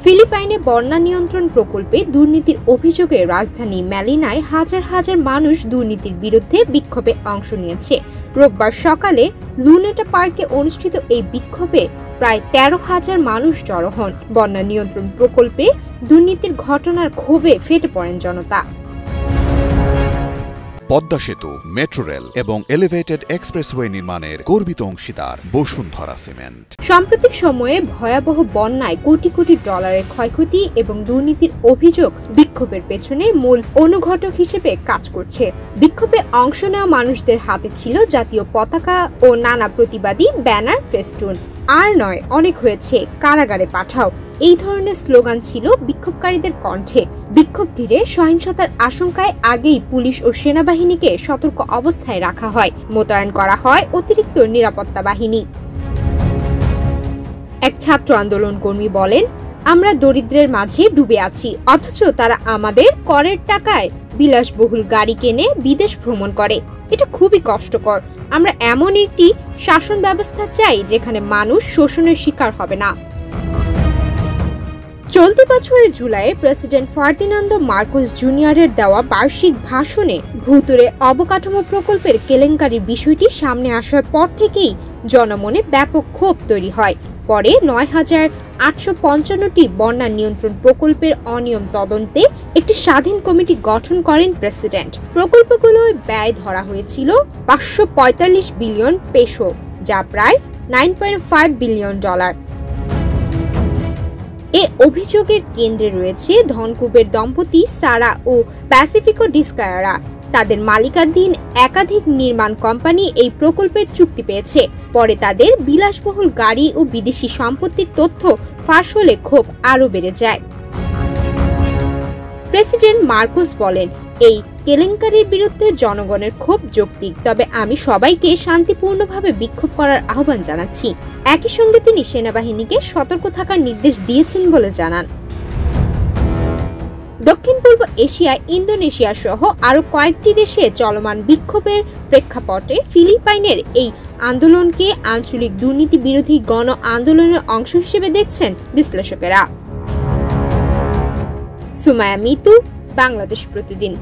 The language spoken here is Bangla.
ফিলিপাইনে বন্যা নিয়ন্ত্রণ প্রকল্পে দুর্নীতির অভিযোগে রাজধানী ম্যানিলায় হাজার হাজার মানুষ দুর্নীতির বিরুদ্ধে বিক্ষোভে অংশ নিয়েছে। রোববার সকালে লুনেটা পার্কে অনুষ্ঠিত এই বিক্ষোভে প্রায় ১৩,০০০ মানুষ জড়ো হন। বন্যা নিয়ন্ত্রণ প্রকল্পে দুর্নীতির ঘটনার ক্ষোভে ফেটে পড়েন জনতা। পদ্মা সেতু, মেট্রো রেল এবং এলিভেটেড এক্সপ্রেসওয়ে নির্মাণের গর্বিত অংশীদার বসুন্ধরা সিমেন্ট। সাম্প্রতিক সময়ে ভয়াবহ বন্যায় কোটি কোটি ডলারের ক্ষয়ক্ষতি এবং দুর্নীতির অভিযোগ বিক্ষোভের পেছনে মূল অনুঘটক হিসেবে কাজ করছে। বিক্ষোভে অংশ নেওয়া মানুষদের হাতে ছিল জাতীয় পতাকা ও নানা প্রতিবাদী ব্যানার, ফেস্টুন। আর নয়, অনেক হয়েছে, কারাগারে পাঠাও, এই ধরনের স্লোগান ছিল বিক্ষোভকারীদের কণ্ঠে। বিক্ষোভ ঘিরে সহিংসতার আশঙ্কায় আগেই পুলিশ ও সেনাবাহিনীকে সতর্ক অবস্থায় রাখা হয়, মোতায়েন করা হয় অতিরিক্ত নিরাপত্তা বাহিনী। এক ছাত্র আন্দোলন কর্মী বলেন, আমরা দরিদ্রের মাঝে ডুবে আছি, অথচ তারা আমাদের করের টাকায় বিলাসবহুল গাড়ি কেনে বিদেশ ভ্রমণ করে। এটা খুবই কষ্টকর। আমরা এমন একটি শাসন ব্যবস্থা চাই যেখানে মানুষ শোষণের শিকার হবে না। চলতি বছরের জুলাইয়ে প্রেসিডেন্ট ফার্দিনান্দো মার্কোস জুনিয়রের দেওয়া বার্ষিক ভাষণে ভূতুড়ে অবকাঠামো প্রকল্পের কেলেঙ্কারির বিষয়টি সামনে আসার পর থেকেই জনমনে ব্যাপক ক্ষোভ তৈরি হয়। পরে ৯,৮৫৫টি বন্যা নিয়ন্ত্রণ প্রকল্পের অনিয়ম তদন্তে একটি স্বাধীন কমিটি গঠন করেন প্রেসিডেন্ট। প্রকল্পগুলোর ব্যয় ধরা হয়েছিল ৫৪৫ বিলিয়ন পেসো, যা প্রায় ৯.৫ বিলিয়ন ডলার। এ অভিযোগের কেন্দ্রে রয়েছে ধনকুবের দম্পতি সারা ও প্যাসিফিকো ডিসকায়ারা। তাদের মালিকানাধীন একাধিক নির্মাণ কোম্পানি এই প্রকল্পের চুক্তি পেয়েছে। পরে তাদের বিলাসবহুল গাড়ি ও বিদেশি সম্পত্তির তথ্য ফাঁস হলে ক্ষোভ আরও বেড়ে যায়। প্রেসিডেন্ট মার্কোস বলেন, এই কেলেঙ্কারির বিরুদ্ধে জনগণের ক্ষোভ যৌক্তিক, তবে আমি সবাইকে শান্তিপূর্ণভাবে বিক্ষোভ করার আহ্বান জানাচ্ছি। একই সঙ্গে তিনি সেনাবাহিনীকে সতর্ক থাকার নির্দেশ দিয়েছেন বলে জানান। দক্ষিণ পূর্ব এশিয়ায় ইন্দোনেশিয়া সহ আরও কয়েকটি দেশে চলমান বিক্ষোভের প্রেক্ষাপটে ফিলিপাইনের এই আন্দোলনকে আঞ্চলিক দুর্নীতি বিরোধী গণ আন্দোলনের অংশ হিসেবে দেখছেন বিশ্লেষকেরা। সুমায়া মিতু, বাংলাদেশ প্রতিদিন।